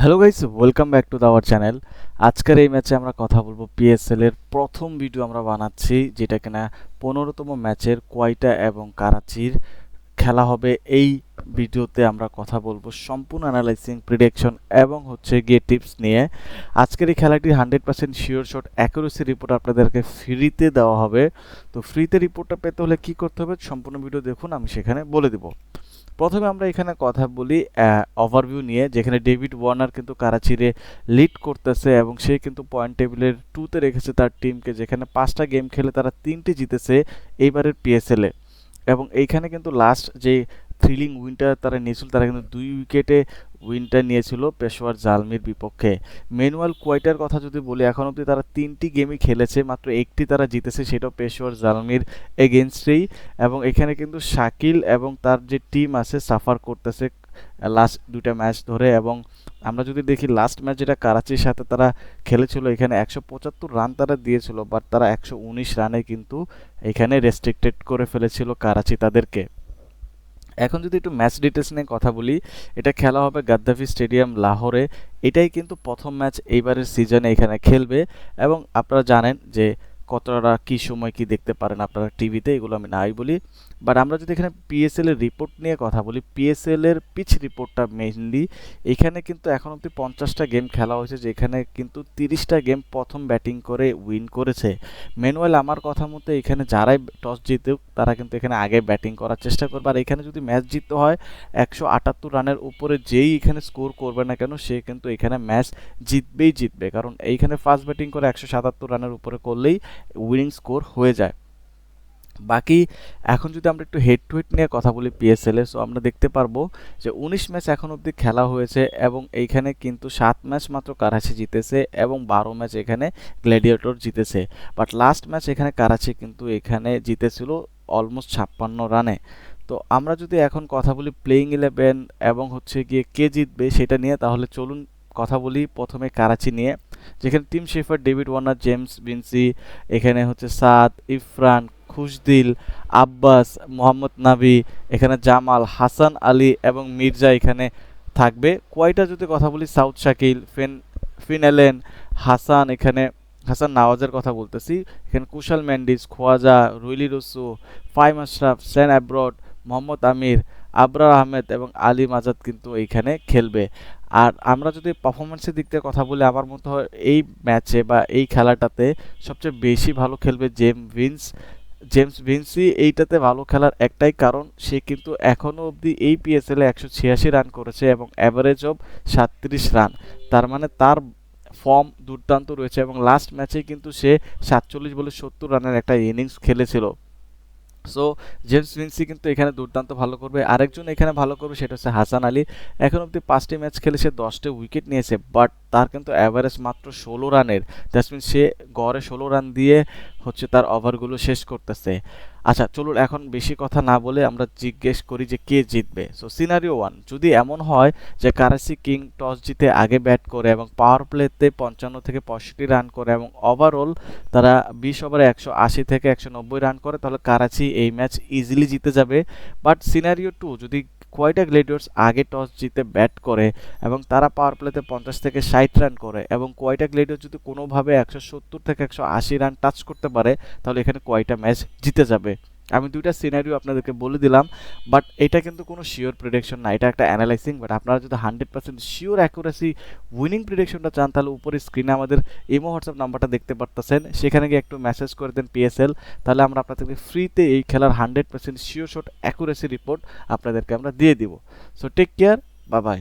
Hello guys, welcome back to our channel. আজকের এই ম্যাচে আমরা কথা বলবো পিএসএল এর প্রথম ভিডিও আমরা বানাচ্ছি, যেটা কিনা 15তম ম্যাচের কোয়েটা এবং কারাচির খেলা হবে। এই ভিডিওতে আমরা কথা বলবো সম্পূর্ণ অ্যানালাইসিং, প্রিডিকশন এবং গিয়ে টিপস নিয়ে। আজকের এই খেলাটির 100% শিওর শট অ্যাকুরেসি রিপোর্ট আপনাদেরকে ফ্রিতে দেওয়া হবে। তো ফ্রিতে রিপোর্টটা পেতে হলে কি করতে হবে, সম্পূর্ণ ভিডিও দেখুন, আমি সেখানে বলে দিব। প্রথমে আমরা এখানে কথা বলি ওভারভিউ নিয়ে, যেখানে ডেভিড ওয়ার্নার কিন্তু কারাচিরে লিড করতেছে এবং সে কিন্তু পয়েন্ট টেবিলের 2তে রেখেছে তার টিমকে, যেখানে 5টা গেম খেলে তারা 3টি জিতেছে এইবারের পিএসএল এ। এবং এইখানে কিন্তু লাস্ট যে থ্রিলিং উইনটা তারা নিয়েছিল, তারা কিন্তু 2 উইকেটে উইনটা নিয়েছিল পেশোয়ার জালমির বিপক্ষে। ম্যানুয়াল কোয়েটার কথা যদি বলি, এখন অবধি তারা 3টি গেমই খেলেছে, মাত্র একটি তারা জিতেছে, সেটাও পেশোয়ার জালমির এগেনস্টেই। এবং এখানে কিন্তু শাকিল এবং তার যে টিম আছে সাফার করতেছে লাস্ট 2টা ম্যাচ ধরে। এবং আমরা যদি দেখি লাস্ট ম্যাচ যেটা কারাচির সাথে তারা খেলেছিল, এখানে 175 রান তারা দিয়েছিল, বাট তারা 119 রানে কিন্তু এখানে রেস্ট্রিক্টেড করে ফেলেছিল কারাচি তাদেরকে। এখন যদি একটু ম্যাচ ডিটেলস নিয়ে কথা বলি, এটা খেলা হবে গাদ্দাফি স্টেডিয়াম লাহোরে। এটাই কিন্তু প্রথম ম্যাচ এইবারের সিজনে এখানে খেলবে। এবং আপনারা জানেন যে কতটা কী সময় কি দেখতে পারেন আপনারা টিভিতে, এগুলো আমি নাই বলি। বাট আমরা যদি এখানে পিএসএল এর রিপোর্ট নিয়ে কথা বলি, পিএসএল এর পিচ রিপোর্টটা মেইনলি, এখানে কিন্তু এখন অবধি 50টা গেম খেলা হয়েছে, যেখানে কিন্তু 30টা গেম প্রথম ব্যাটিং করে উইন করেছে। ম্যানুয়াল আমার কথা মতো এখানে যারাই টস জিতুক তারা কিন্তু এখানে আগে ব্যাটিং করার চেষ্টা করবে। আর এখানে যদি ম্যাচ জিততে হয়, 178 রানের উপরে যেই এখানে স্কোর করবে না কেন, সে কিন্তু এখানে ম্যাচ জিতবে, কারণ এইখানে ফার্স্ট ব্যাটিং করে 177 রানের উপরে করলেই উইনিং স্কোর হয়ে যায়। বাকি এখন যদি আমরা একটু হেড টু হেড নিয়ে কথা বলি পিএসএল এ, সো আমরা দেখতে পারবো যে 19 ম্যাচ এখন অবধি খেলা হয়েছে এবং এইখানে কিন্তু 7 ম্যাচ মাত্র কারাচি জিতেছে এবং 12 ম্যাচ এখানে গ্ল্যাডিয়েটর জিতেছে। বাট লাস্ট ম্যাচ এখানে কারাচি কিন্তু এখানে জিতেছিল অলমোস্ট 56 রানে। তো আমরা যদি এখন কথা বলি প্লেইং 11 এবং গিয়ে কে জিতবে সেটা নিয়ে, তাহলে চলুন কথা বলি প্রথমে কারাচি নিয়ে, যেখানে team shepherd, David Warner, James Vinci, এখানে সাদ, ইরফান, খুশদিল, আব্বাস, মোহাম্মদ নাবি, এখানে জামাল, হাসান আলী এবং মির্জা এখানে থাকবে। কোয়েটা যদি কথা বলি, সাউথ শাকিল, ফিন এলেন, হাসান নওয়াজের কথা বলতেছি, এখানে কুশাল মেন্ডিস, খোয়াজা, রুইলি রসু, ফাইম আশরাফ, সেন অ্যাব্রড, মোহাম্মদ আমির, আবরার আহমেদ এবং আলী মাজাদ কিন্তু এইখানে খেলবে। আর আমরা যদি পারফরমেন্সের দিক থেকে কথা বলি, আমার মতো হয় এই ম্যাচে বা এই খেলাটাতে সবচেয়ে বেশি ভালো খেলবে জেমস ভিন্সি। এইটাতে ভালো খেলার একটাই কারণ, সে কিন্তু এখনও অবধি এই পিএসএলে 186 রান করেছে এবং অ্যাভারেজ অফ 37 রান। তার মানে তার ফর্ম দুর্দান্ত রয়েছে এবং লাস্ট ম্যাচে কিন্তু সে 47 বলে 70 রানের একটা ইনিংস খেলেছিল। সো জেমস ভিন্সি কিন্তু এখানে দুর্দান্ত ভালো করবে। আরেকজন এখানে ভালো করবে, সেটা হচ্ছে হাসান আলী। এখন অবধি 5টি ম্যাচ খেলে সে 10টি উইকেট নিয়েছে, বাট তার কিন্তু অ্যাভারেজ মাত্র 16 রানের। দ্যাটস মিন সে গড়ে 16 রান দিয়ে তার ওভারগুলো শেষ করতেছে। আচ্ছা চলুন এখন বেশি কথা না বলে আমরা জিজ্ঞেস করি যে কে জিতবে। সো সিনারিও 1, যদি এমন হয় যে কারাচি কিং টস জিতে আগে ব্যাট করে এবং পাওয়ার প্লেতে 55 থেকে 65 রান করে এবং ওভারঅল তারা 20 ওভারে 180 থেকে 190 রান করে, তাহলে কারাচি এই ম্যাচ ইজিলি জিতে যাবে। বাট সিনারিও 2, যদি কোয়েটা গ্ল্যাডিয়েটর্স আগে টস জিতে ব্যাট করে এবং তারা পাওয়ার প্লেতে 50 থেকে 60 রান করে এবং কোয়েটা গ্ল্যাডিয়েটর্স যদি কোনোভাবে 170 থেকে 180 রান টাচ করতে পারে, তাহলে এখানে কোয়েটা ম্যাচ জিতে যাবে। আমি 2টা সিনারিও আপনাদেরকে বলে দিলাম, বাট এটা কিন্তু কোনো শিওর প্রেডিকশন না, এটা একটা অ্যানালাইসিং। বাট আপনারা যদি 100% শিওর অ্যাকুরেসি উইনিং প্রেডিকশনটা চান, তাহলে উপরে স্ক্রিনে আমাদের ইমো হোয়াটসঅ্যাপ নাম্বারটা দেখতে পারতেছেন, সেখানে গিয়ে একটু মেসেজ করে দেন পিএসএল, তাহলে আমরা আপনাদেরকে ফ্রিতে এই খেলার 100% শিওর শট অ্যাকুরেসি রিপোর্ট আপনাদেরকে আমরা দিয়ে দিব। So take care, bye by.